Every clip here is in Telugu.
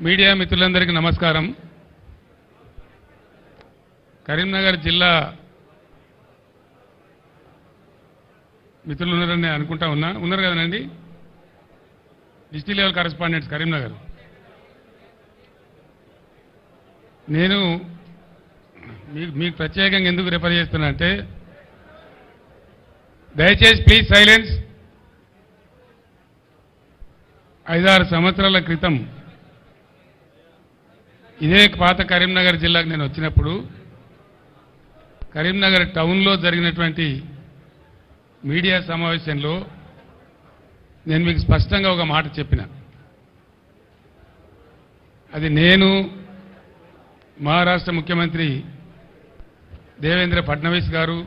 మీడియా మిత్రులందరికీ నమస్కారం. కరీంనగర్ జిల్లా మిత్రులు ఉన్నారని అనుకుంటా ఉన్నారు కదనండి. District level correspondents Karimnagar. నేను మీకు ప్రత్యేకంగా ఎందుకు రిఫర్ చేస్తున్నా అంటే, దయచేసి ప్లీజ్ సైలెన్స్. 5-6 సంవత్సరాల క్రితం ఇదే పాత కరీంనగర్ జిల్లాకు నేను వచ్చినప్పుడు కరీంనగర్ టౌన్లో జరిగినటువంటి మీడియా సమావేశంలో నేను మీకు స్పష్టంగా ఒక మాట చెప్పిన. అది నేను మహారాష్ట్ర ముఖ్యమంత్రి దేవేంద్ర ఫడ్నవీస్ గారు,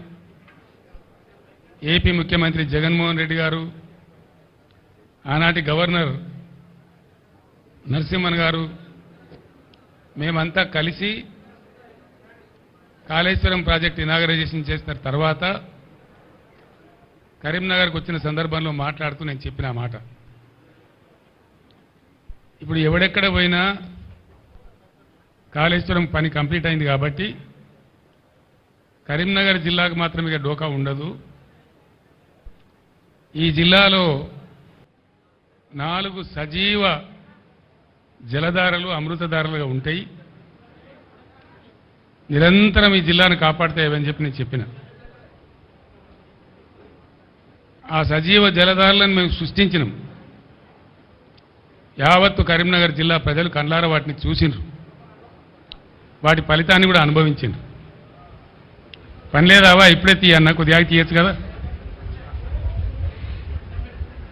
ఏపీ ముఖ్యమంత్రి జగన్మోహన్ రెడ్డి గారు, ఆనాటి గవర్నర్ నరసింహన్ గారు, మేమంతా కలిసి కాళేశ్వరం ప్రాజెక్ట్ ఇనాగరైజేషన్ చేసిన తర్వాత కరీంనగర్కు వచ్చిన సందర్భంలో మాట్లాడుతూ నేను చెప్పిన మాట. ఇప్పుడు ఎవడెక్కడ పోయినా కాళేశ్వరం పని కంప్లీట్ అయింది కాబట్టి కరీంనగర్ జిల్లాకు మాత్రం ఇక డోకా ఉండదు. ఈ జిల్లాలో 4 సజీవ జలధారలు అమృతధారలుగా ఉంటాయి. నిరంతరం ఈ జిల్లాను కాపాడుతాయని చెప్పి నేను చెప్పిన. ఆ సజీవ జలధారలను మేము సృష్టించినాం. యావత్తు కరీంనగర్ జిల్లా ప్రజలు కళ్ళారా వాటిని చూసిండ్రు, వాటి ఫలితాన్ని కూడా అనుభవించిండ్రు. పని లేదావా ఇప్పుడే తీయన్నా, కొద్దిగా తీయచ్చు కదా.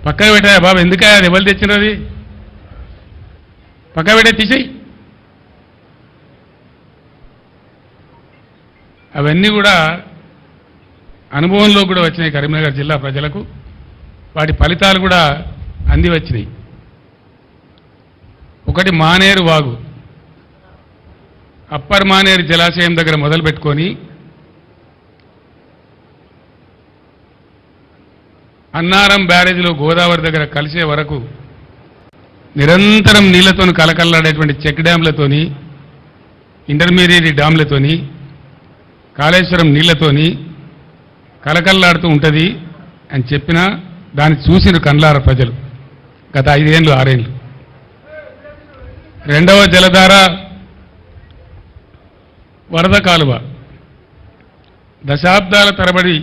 పక్కకు పెట్టాయా బాబు, ఎందుకయ్యా అది ఎవరు తెచ్చినది? పక్క పెట్టే తీసేయి. అవన్నీ కూడా అనుభవంలో కూడా వచ్చినాయి కరీంనగర్ జిల్లా ప్రజలకు. వాటి ఫలితాలు కూడా అంది వచ్చినాయి. ఒకటి మానేరు వాగు, అప్పర్ మానేరు జలాశయం దగ్గర మొదలు పెట్టుకొని అన్నారం బ్యారేజ్లో గోదావరి దగ్గర కలిసే వరకు నిరంతరం నీళ్లతో కలకల్లాడేటువంటి చెక్ డ్యాంలతోని, ఇంటర్మీడియట్ డ్యాంలతోని, కాళేశ్వరం నీళ్లతోని కలకల్లాడుతూ ఉంటుంది అని చెప్పినా దాన్ని చూసిన కండ్లార ప్రజలు గత 5 ఏళ్ళు 6 ఏళ్ళు. రెండవ జలధార వరద కాలువ, దశాబ్దాల తరబడి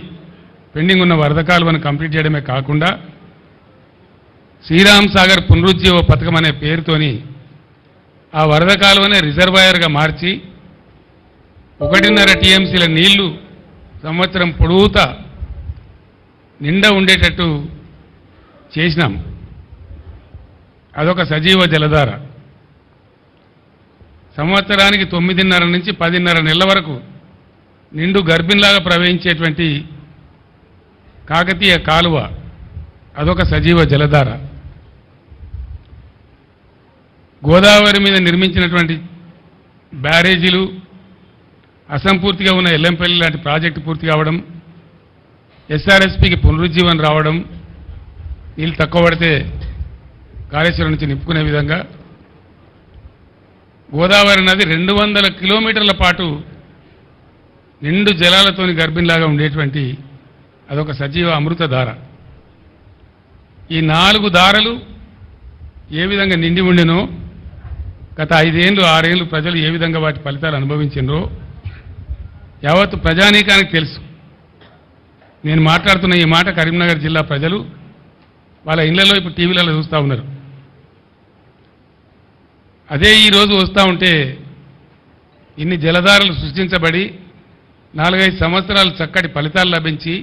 పెండింగ్ ఉన్న వరద కాలువను కంప్లీట్ చేయడమే కాకుండా శ్రీరామ్ సాగర్ పునరుజ్జీవ పథకం అనే పేరుతోని ఆ వరద కాలువనే రిజర్వాయర్గా మార్చి 1.5 టీఎంసీల నీళ్లు సంవత్సరం పొడవుతా నిండా ఉండేటట్టు చేసినాం. అదొక సజీవ జలధార. సంవత్సరానికి 9.5 నుంచి 10.5 నెలల వరకు నిండు గర్భిణిలాగా ప్రవహించేటువంటి కాకతీయ కాలువ, అదొక సజీవ జలధార. గోదావరి మీద నిర్మించినటువంటి బ్యారేజీలు, అసంపూర్తిగా ఉన్న ఎల్లంపల్లి లాంటి ప్రాజెక్టు పూర్తి కావడం, ఎస్ఆర్ఎస్పీకి పునరుజ్జీవనం రావడం, నీళ్ళు తక్కువ పడితే కాళేశ్వరం నుంచి నింపుకునే విధంగా గోదావరి నది 200 కిలోమీటర్ల పాటు నిండు జలాలతోని గర్భిణిలాగా ఉండేటువంటి అదొక సజీవ అమృతధార. ఈ 4 దారలు ఏ విధంగా నిండి ఉండెనో గత 5 ఏళ్ళు 6 ఏళ్ళు ప్రజలు ఏ విధంగా వాటి ఫలితాలు అనుభవించినరో యావత్తు ప్రజానీకానికి తెలుసు. నేను మాట్లాడుతున్న ఈ మాట కరీంనగర్ జిల్లా ప్రజలు వాళ్ళ ఇళ్లలో ఇప్పుడు టీవీలలో చూస్తూ ఉన్నారు. అదే ఈరోజు వస్తూ ఉంటే ఇన్ని జలధారలు సృష్టించబడి 4-5 సంవత్సరాలు చక్కటి ఫలితాలు లభించి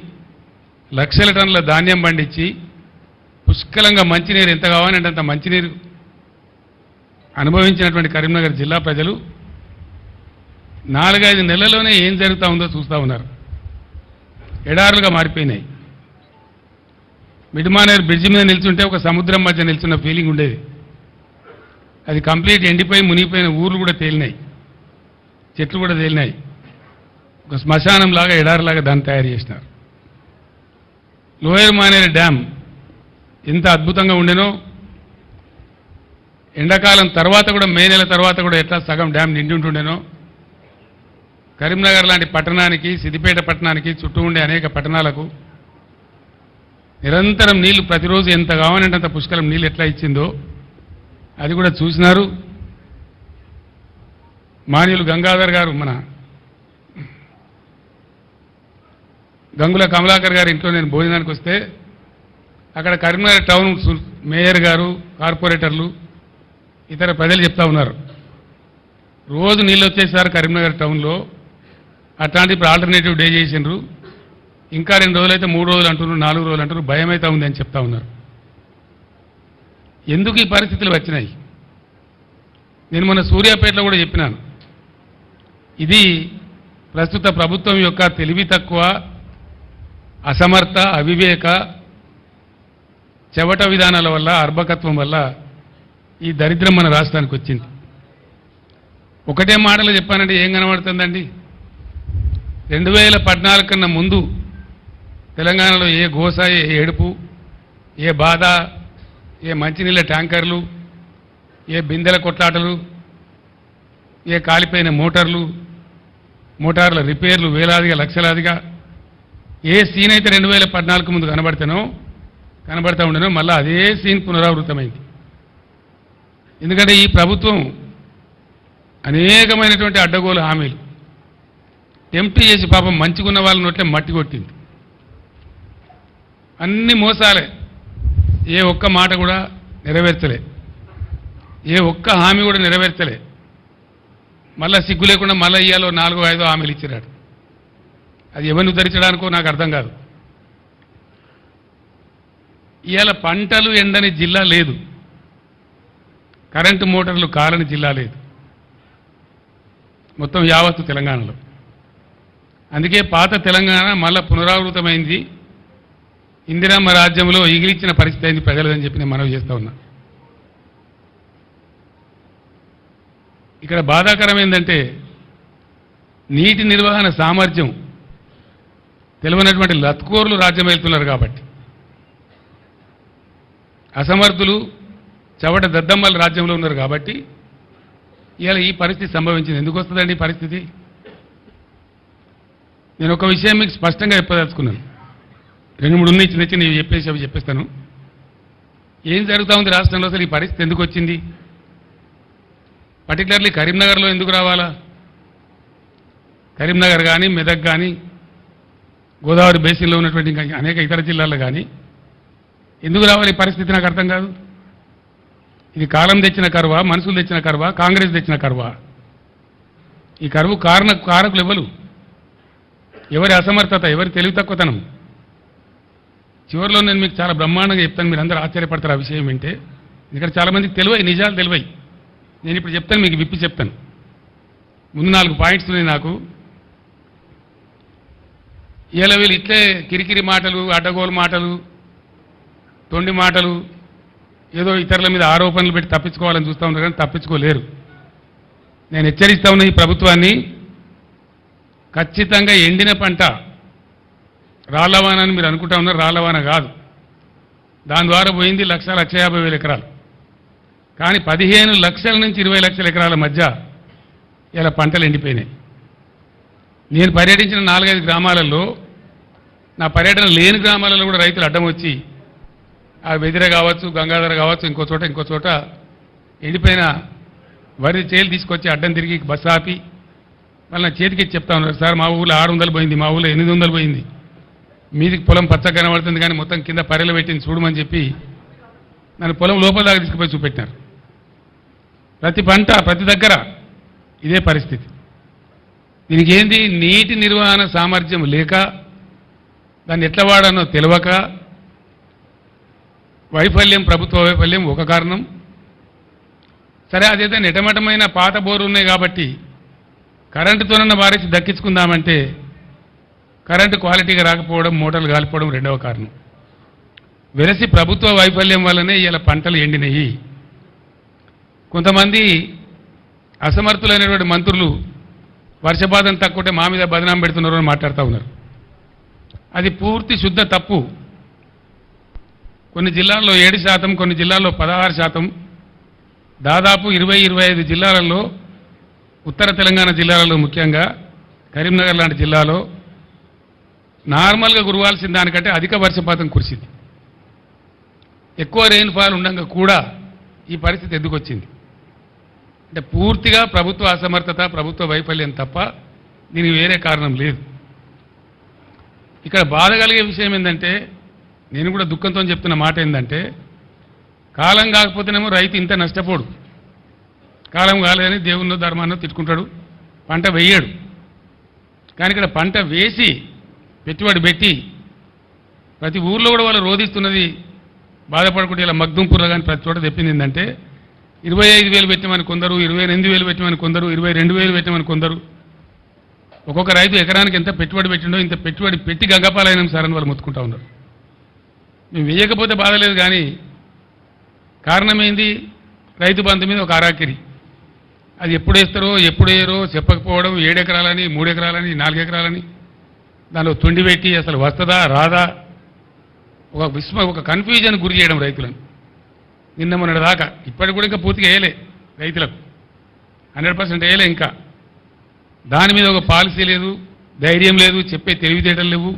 లక్షల టన్నుల ధాన్యం పండించి పుష్కలంగా మంచినీరు ఎంత కావాలంటే అంత మంచినీరు అనుభవించినటువంటి కరీంనగర్ జిల్లా ప్రజలు 4-5 నెలల్లోనే ఏం జరుగుతూ ఉందో చూస్తూ ఉన్నారు. ఎడారులుగా మారిపోయినాయి. మిడ్మానేరు బ్రిడ్జి మీద నిల్చుంటే ఒక సముద్రం మధ్య నిల్చున్న ఫీలింగ్ ఉండేది. అది కంప్లీట్ ఎండిపోయి మునిగిపోయిన ఊర్లు కూడా తేలినాయి, చెట్లు కూడా తేలినాయి. ఒక శ్మశానం లాగా ఎడారులాగా దాన్ని తయారు చేసినారు. లోయర్ మానేరు డ్యామ్ ఎంత అద్భుతంగా ఉండేనో ఎండాకాలం తర్వాత కూడా మే నెల తర్వాత కూడా ఎట్లా సగం డ్యామ్ నిండి ఉంటుండేనో కరీంనగర్ లాంటి పట్టణానికి సిద్దిపేట పట్టణానికి చుట్టూ ఉండే అనేక పట్టణాలకు నిరంతరం నీళ్లు ప్రతిరోజు ఎంత కావాలంటే అంత పుష్కలం నీళ్ళు ఎట్లా ఇచ్చిందో అది కూడా చూసినారు. మాన్యులు గంగాధర్ గారు మన గంగుల కమలాకర్ గారి ఇంట్లో నేను భోజనానికి వస్తే అక్కడ కరీంనగర్ టౌన్ మేయర్ గారు కార్పొరేటర్లు ఇతర ప్రజలు చెప్తా ఉన్నారు రోజు నీళ్ళు వచ్చేసారు కరీంనగర్ టౌన్లో అట్లాంటి ఇప్పుడు ఆల్టర్నేటివ్ డే చేసిండ్రు ఇంకా 2 రోజులు అయితే 3 రోజులు అంటున్నారు 4 రోజులు అంటున్నారు భయం అయితే ఉంది అని చెప్తా ఉన్నారు. ఎందుకు ఈ పరిస్థితులు వచ్చినాయి? నేను మన సూర్యాపేటలో కూడా చెప్పినాను ఇది ప్రస్తుత ప్రభుత్వం యొక్క తెలివి తక్కువ అసమర్థ అవివేక చెవట విధానాల వల్ల అర్భకత్వం వల్ల ఈ దరిద్రం మన రాష్ట్రానికి వచ్చింది. ఒకటే మాటలు చెప్పానంటే ఏం కనబడుతుందండి? 2014 కన్నా ముందు తెలంగాణలో ఏ గోస ఏ ఏడుపు ఏ బాధ ఏ మంచినీళ్ళ ట్యాంకర్లు ఏ బిందెల కొట్లాటలు ఏ కాలిపోయిన మోటార్ల రిపేర్లు వేలాదిగా లక్షలాదిగా ఏ సీన్ అయితే 2014 ముందు కనబడతా ఉండేనో మళ్ళీ అదే సీన్ పునరావృతమైంది. ఎందుకంటే ఈ ప్రభుత్వం అనేకమైనటువంటి అడ్డగోలు హామీలు టెంప్ట్ చేసి పాపం మంచిగున్న వాళ్ళ నోట్లే మట్టి కొట్టింది. అన్ని మోసాలే, ఏ ఒక్క మాట కూడా నెరవేర్చలే, ఏ ఒక్క హామీ కూడా నెరవేర్చలే. మళ్ళా సిగ్గు లేకుండా మళ్ళీ ఇయ్యాలో 4-5 హామీలు ఇచ్చినాడు. అది ఎవరిని ఉద్ధరించడానికో నాకు అర్థం కాదు. ఇవాళ పంటలు ఎండని జిల్లా లేదు, కరెంటు మోటార్లు కాలని జిల్లా లేదు మొత్తం యావత్తు తెలంగాణలో. అందుకే పాత తెలంగాణ మళ్ళా పునరావృతమైంది. ఇందిరమ్మ రాజ్యంలో ఎగిరిచ్చిన పరిస్థితి అయింది ప్రజలదని చెప్పి నేను మనవి చేస్తా ఉన్నా. ఇక్కడ బాధాకరం ఏంటంటే నీటి నిర్వహణ సామర్థ్యం తెలియనటువంటి లత్కోర్లు రాజ్యం వెళ్తున్నారు కాబట్టి, అసమర్థులు చవట దద్దమ్మల రాజ్యంలో ఉన్నారు కాబట్టి ఇవాళ ఈ పరిస్థితి సంభవించింది. ఎందుకు వస్తుందండి ఈ పరిస్థితి? నేను ఒక విషయం మీకు స్పష్టంగా చెప్పదలుచుకున్నాను. 2-3 ఉన్నాయి చిన్న చిన్న అవి చెప్పేస్తాను. ఏం జరుగుతూ ఉంది రాష్ట్రంలో? అసలు ఈ పరిస్థితి ఎందుకు వచ్చింది? పర్టికులర్లీ కరీంనగర్లో ఎందుకు రావాలా? కరీంనగర్ కానీ మెదక్ కానీ గోదావరి బేసిన్లో ఉన్నటువంటి ఇంకా అనేక ఇతర జిల్లాల్లో కానీ ఎందుకు రావాలి ఈ పరిస్థితి? నాకు అర్థం కాదు. ఇది కాలం తెచ్చిన కరువా, మనుషులు తెచ్చిన కరువా, కాంగ్రెస్ తెచ్చిన కరువా? ఈ కరువు కారకులు ఎవరి అసమర్థత, ఎవరి తెలివి తక్కువతనం? చివరిలో నేను మీకు చాలా బ్రహ్మాండంగా చెప్తాను, మీరు అందరూ ఆశ్చర్యపడతారు ఆ విషయం వింటే. ఇక్కడ చాలామందికి తెలివై, నిజాలు తెలివై. నేను ఇప్పుడు చెప్తాను, మీకు విప్పి చెప్తాను. ముందు 4 పాయింట్స్ ఉన్నాయి నాకు. ఇలా వీళ్ళు ఇట్లే కిరికిరి మాటలు, అడ్డగోలు మాటలు, తొండి మాటలు, ఏదో ఇతరుల మీద ఆరోపణలు పెట్టి తప్పించుకోవాలని చూస్తూ ఉన్నారు కానీ తప్పించుకోలేరు. నేను హెచ్చరిస్తా ఉన్న ఈ ప్రభుత్వాన్ని, ఖచ్చితంగా ఎండిన పంట రాళ్లవాన అని మీరు అనుకుంటా ఉన్నారు. రాళ్లవాన కాదు, దాని ద్వారా పోయింది 1,50,000 ఎకరాలు. కానీ 15 లక్షల నుంచి 20 లక్షల ఎకరాల మధ్య ఇలా పంటలు ఎండిపోయినాయి. నేను పర్యటించిన 4-5 గ్రామాలలో, నా పర్యటన లేని గ్రామాలలో కూడా రైతులు అడ్డం వచ్చి ఆ వెదిర కావచ్చు, గంగాధర కావచ్చు, ఇంకో చోట ఎండిపోయిన వరి చేలు తీసుకొచ్చి అడ్డం తిరిగి బస్సు ఆపి వాళ్ళ చేతికి చెప్తా ఉన్నారు, సార్ మా ఊళ్ళో 600 పోయింది, మా ఊళ్ళో 800 పోయింది, మీదికి పొలం పచ్చగా కనబడుతుంది కానీ మొత్తం కింద పర్రెలు పెట్టింది చూడమని చెప్పి నన్ను పొలం లోపల దాకా తీసుకుపోయి చూపెట్టినారు. ప్రతి పంట ప్రతి దగ్గర ఇదే పరిస్థితి. దీనికి ఏంది? నీటి నిర్వహణ సామర్థ్యం లేక, దాన్ని ఎట్లా వాడానో తెలియక, వైఫల్యం, ప్రభుత్వ వైఫల్యం ఒక కారణం. సరే, అదైతే నెటమటమైన పాత బోర్లు ఉన్నాయి కాబట్టి కరెంటుతోనన్న వారేసి దక్కించుకుందామంటే కరెంటు క్వాలిటీగా రాకపోవడం, మోటార్లు కాలిపోవడం రెండవ కారణం. వెరసి ప్రభుత్వ వైఫల్యం వల్లనే ఇలా పంటలు ఎండినాయి. కొంతమంది అసమర్థులైనటువంటి మంత్రులు వర్షపాతం తక్కువటే మా మీద బదనాం పెడుతున్నారు అని మాట్లాడుతూ ఉన్నారు. అది పూర్తి శుద్ధ తప్పు. కొన్ని జిల్లాల్లో 7%, కొన్ని జిల్లాల్లో 16%, దాదాపు 20-25 జిల్లాలలో, ఉత్తర తెలంగాణ జిల్లాలలో, ముఖ్యంగా కరీంనగర్ లాంటి జిల్లాలో నార్మల్గా కురవాల్సిన దానికంటే అధిక వర్షపాతం కురిసింది. ఎక్కువ రెయిన్ఫాల్ ఉండగా కూడా ఈ పరిస్థితి ఎందుకు వచ్చింది అంటే పూర్తిగా ప్రభుత్వ అసమర్థత, ప్రభుత్వ వైఫల్యం తప్ప దీనికి వేరే కారణం లేదు. ఇక్కడ బాధ కలిగే విషయం ఏంటంటే, నేను కూడా దుఃఖంతో చెప్తున్న మాట ఏంటంటే, కాలం కాకపోతేనేమో రైతు ఇంత నష్టపోడు, కాలం కాలేదని దేవున్నో ధర్మాన్నో తిట్టుకుంటాడు, పంట వేయడు. కానీ ఇక్కడ పంట వేసి పెట్టుబడి పెట్టి ప్రతి ఊర్లో కూడా వాళ్ళు రోధిస్తున్నది బాధపడకుండా ఇలా మగ్దుంపూర్లో కానీ ప్రతి చోట తెప్పింది ఏంటంటే 25,000 పెట్టమని కొందరు, 28,000 పెట్టమని కొందరు, 22,000 పెట్టమని కొందరు. ఒక్కొక్క రైతు ఎకరానికి ఎంత పెట్టుబడి పెట్టిండో ఇంత పెట్టుబడి పెట్టి గంగపాలైనం సార్ అని వాళ్ళు మొత్తుకుంటా ఉన్నారు. మేము వేయకపోతే బాధలేదు, కానీ కారణం ఏంది? రైతు బంధు మీద ఒక అరాకిరి. అది ఎప్పుడు వేస్తారో ఎప్పుడు వేయరో చెప్పకపోవడం, 7 ఎకరాలని 3 ఎకరాలని 4 ఎకరాలని దానిలో తొండి పెట్టి అసలు వస్తుందా రాదా ఒక కన్ఫ్యూజన్ గురి చేయడం రైతులను. నిన్న మొన్నటి దాకా ఇప్పటికి కూడా ఇంకా పూర్తిగా వేయలే రైతులకు, 100% వేయలే. ఇంకా దాని మీద ఒక పాలసీ లేదు, ధైర్యం లేదు, చెప్పే తెలివితేటలు లేవు.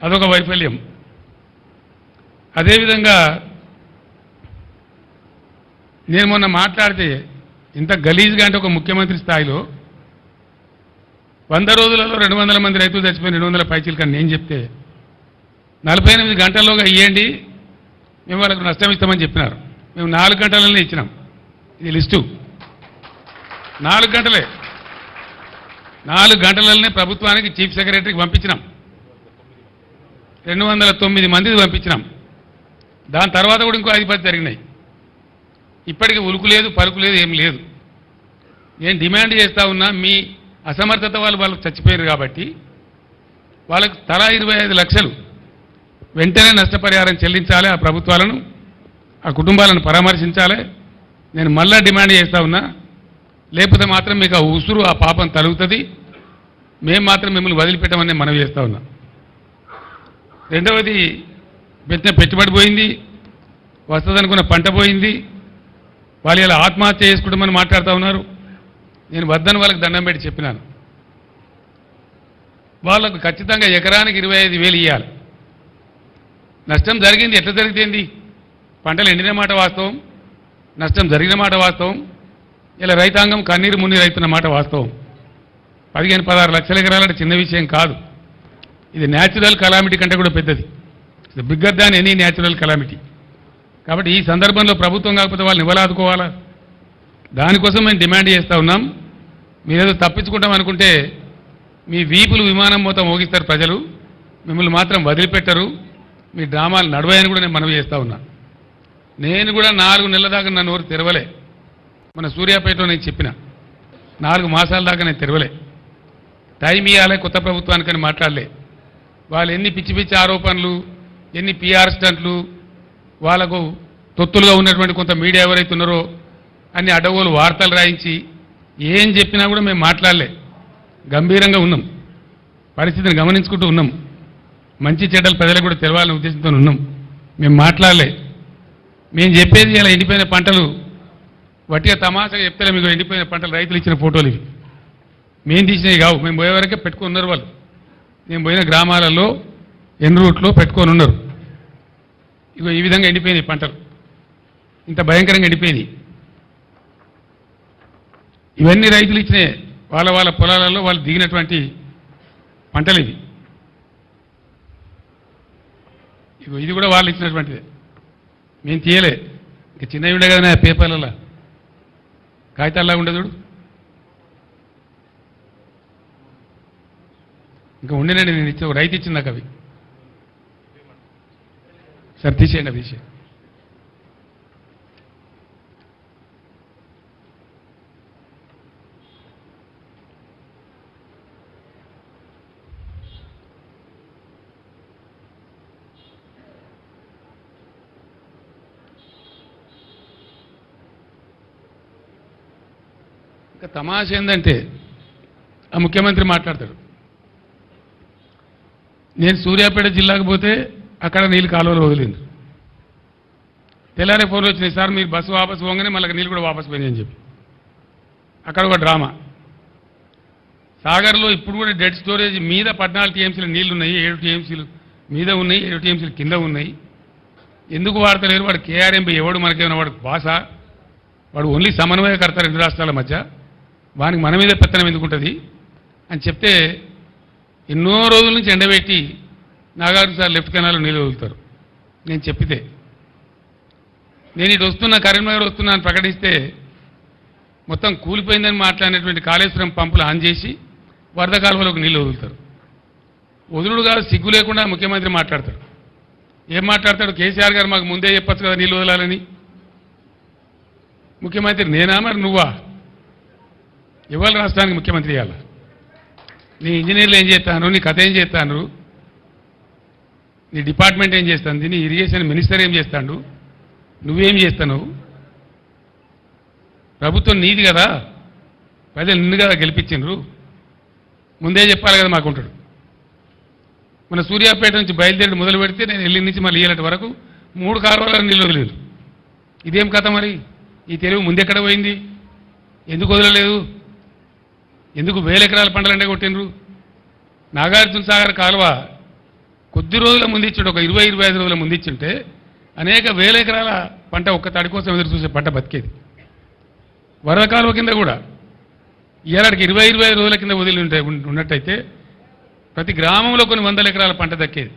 అదొక వైఫల్యం. అదేవిధంగా నేను మొన్న మాట్లాడితే ఇంత గలీజ్గా అంటే ఒక ముఖ్యమంత్రి స్థాయిలో 100 రోజులలో 200 మంది రైతులు చచ్చిపోయిన 200 పైచీలు కానీ నేను చెప్తే 48 గంటల్లోగా ఇవ్వండి, మేము వాళ్ళకు నష్టం ఇస్తామని చెప్పినారు. మేము 4 గంటలనే ఇచ్చినాం. ఇది లిస్టు. 4 గంటలే, 4 గంటలనే ప్రభుత్వానికి చీఫ్ సెక్రటరీకి పంపించినాం. 209 మందికి పంపించినాం. దాని తర్వాత కూడా ఇంకో 5-10 జరిగినాయి. ఇప్పటికీ ఉలుకు లేదు, పలుకు లేదు, ఏం లేదు. నేను డిమాండ్ చేస్తా ఉన్నా, మీ అసమర్థత వాళ్ళకు చచ్చిపోయారు కాబట్టి వాళ్ళకు తలా 25 లక్షలు వెంటనే నష్టపరిహారం చెల్లించాలి. ఆ ప్రభుత్వాలను, ఆ కుటుంబాలను పరామర్శించాలి. నేను మళ్ళా డిమాండ్ చేస్తా ఉన్నా. లేకపోతే మాత్రం మీకు ఆ ఉసురు, ఆ పాపం తలుగుతుంది. మేము మాత్రం మిమ్మల్ని వదిలిపెట్టమని మనవి చేస్తా ఉన్నా. రెండవది, పెట్టిన పెట్టుబడి పోయింది, వస్తుందనుకున్న పంట పోయింది. వాళ్ళు ఇలా ఆత్మహత్య చేసుకుంటామని మాట్లాడుతూ ఉన్నారు. నేను వద్దని వాళ్ళకి దండం పెట్టి చెప్పినాను. వాళ్ళకు ఖచ్చితంగా ఎకరానికి 25,000 ఇవ్వాలి. నష్టం జరిగింది, ఎట్లా జరిగితేంది? పంటలు ఎండిన మాట వాస్తవం, నష్టం జరిగిన మాట వాస్తవం. ఇలా రైతాంగం కన్నీరు మున్నీరు అవుతున్న మాట వాస్తవం. 15-16 లక్షల ఎకరాలంటే చిన్న విషయం కాదు. ఇది న్యాచురల్ కలామిటీ కంటే కూడా పెద్దది. It's bigger than any natural calamity. కాబట్టి ఈ సందర్భంలో ప్రభుత్వం కాకపోతే వాళ్ళని ఎవరు ఆదుకోవాలా? దానికోసం మేము డిమాండ్ చేస్తూ ఉన్నాం. మీరేదో తప్పించుకుంటాం అనుకుంటే మీ వీపులు విమానం మొత్తం మోగిస్తారు ప్రజలు, మిమ్మల్ని మాత్రం వదిలిపెట్టరు. మీ డ్రామాలు నడవాయని కూడా నేను మనవి చేస్తూ ఉన్నా. నేను కూడా 4 నెలల దాకా నా నోరు తెరవలే. మన సూర్యాపేటలో నేను చెప్పిన 4 మాసాల దాకా నేను తెరవలే. టైం ఇవ్వాలి కొత్త ప్రభుత్వానికని మాట్లాడలే. వాళ్ళు ఎన్ని పిచ్చి పిచ్చి ఆరోపణలు, ఎన్ని పిఆర్ స్టంట్లు, వాళ్ళకు తొత్తులుగా ఉన్నటువంటి కొంత మీడియా ఎవరైతే ఉన్నారో అన్ని అడవులు వార్తలు రాయించి ఏం చెప్పినా కూడా మేము మాట్లాడలే. గంభీరంగా ఉన్నాం, పరిస్థితిని గమనించుకుంటూ ఉన్నాం. మంచి చెడ్డలు ప్రజలకు కూడా తెలవాలనే ఉద్దేశంతో ఉన్నాం. మేము మాట్లాడలే. మేము చెప్పేది ఇలా ఎండిపోయిన పంటలు వట్టిగా తమాషగా చెప్తే మీకు ఎండిపోయిన పంటలు రైతులు ఇచ్చిన ఫోటోలు ఇవి. మేము తీసినవి కావు. మేము పోయే వరకే పెట్టుకొని ఉన్నారు వాళ్ళు. మేము పోయిన గ్రామాలలో ఎన్ రూట్లో పెట్టుకొని ఉన్నారు. ఇగో ఈ విధంగా ఎండిపోయినాయి పంటలు, ఇంత భయంకరంగా ఎండిపోయినాయి. ఇవన్నీ రైతులు ఇచ్చినాయి. వాళ్ళ పొలాలలో వాళ్ళు దిగినటువంటి పంటలు ఇవి. ఇగో ఇది కూడా వాళ్ళు ఇచ్చినటువంటిదే, మేము తీయలే. ఇక చిన్నవి ఉండే కదా పేపర్లలో, కాగితాల్లా ఉండదు చూడు. ఇంకా ఉండేనండి, నేను ఇచ్చే రైతు ఇచ్చింది నాకు అవి. సార్ తీసేయండి, అవి తీసేయండి. ఇంకా తమాష ఏంటంటే ఆ ముఖ్యమంత్రి మాట్లాడతాడు, నేను సూర్యాపేట జిల్లాకు పోతే అక్కడ నీళ్ళు కాలువలు వదిలింది. తెల్లారే ఫోన్లు వచ్చినాయి, సార్ మీరు బస్సు వాపసు పోగానే మళ్ళీ నీళ్ళు కూడా వాపసు పోయినాయని చెప్పి. అక్కడ ఒక డ్రామా. సాగర్లో ఇప్పుడు కూడా డెడ్ స్టోరేజ్ మీద 14 టీఎంసీల నీళ్లు ఉన్నాయి, 7 టీఎంసీలు మీద ఉన్నాయి, 7 టీఎంసీలు కింద ఉన్నాయి. ఎందుకు వాడతలేరు? వాడు కేఆర్ఎంపీ ఎవడు? మనకేమైనా వాడు భాష? వాడు ఓన్లీ సమన్వయకర్త 2 రాష్ట్రాల మధ్య. వానికి మన మీద పెత్తనం ఎందుకుంటుంది అని చెప్తే ఎన్నో రోజుల నుంచి ఎండబెట్టి నాగార్జున సార్ లెఫ్ట్ కెనాల్లో నీళ్ళు వదులుతారు. నేను చెప్పితే నేను ఇటు వస్తున్నా, కరీంనగర్ వస్తున్నా అని ప్రకటిస్తే మొత్తం కూలిపోయిందని మాట్లాడినటువంటి కాళేశ్వరం పంపులు ఆన్ చేసి వరద కాలువలోకి నీళ్ళు వదులుతారు. వదులుడు కాదు, సిగ్గు లేకుండా ముఖ్యమంత్రి మాట్లాడతాడు. ఏం మాట్లాడతాడు? కేసీఆర్ గారు మాకు ముందే చెప్పచ్చు కదా నీళ్ళు వదలాలని. ముఖ్యమంత్రి నేనా మరి నువ్వా? ఇవాళ రాష్ట్రానికి ముఖ్యమంత్రి ఇవ్వాలి. నీ ఇంజనీర్లు ఏం చేస్తాను, నీ కథ ఏం చేస్తాను, నీ డిపార్ట్మెంట్ ఏం చేస్తుంది, నీ ఇరిగేషన్ మినిస్టర్ ఏం చేస్తాడు, నువ్వేం చేస్తాను? ప్రభుత్వం నీది కదా, ప్రజలు నిన్ను కదా గెలిపించిండ్రు, ముందే చెప్పాలి కదా మాకుంటాడు. మన సూర్యాపేట నుంచి బయలుదేరి మొదలు పెడితే నేను ఎల్లి నుంచి మళ్ళీ ఏలటి వరకు 3 కాలువల నీళ్ళు వదిలేదు. ఇదేం కథ మరి? ఈ తెలివి ముందెక్కడ పోయింది? ఎందుకు వదలలేదు? ఎందుకు 1000 ఎకరాల పంటలంటే కొట్టిండ్రు? నాగార్జున సాగర్ కాలువ కొద్ది రోజుల ముందిచ్చుంటే, ఒక 20-25 రోజుల ముందిచ్చుంటే అనేక 1000 ఎకరాల పంట ఒక్క తడి కోసం ఎదురు చూసే పంట బతికేది. వరద కాలువ కింద కూడా ఇలాంటికి 20-25 రోజుల కింద వదిలి ఉన్నట్టయితే ప్రతి గ్రామంలో కొన్ని 100 ఎకరాల పంట దక్కేది.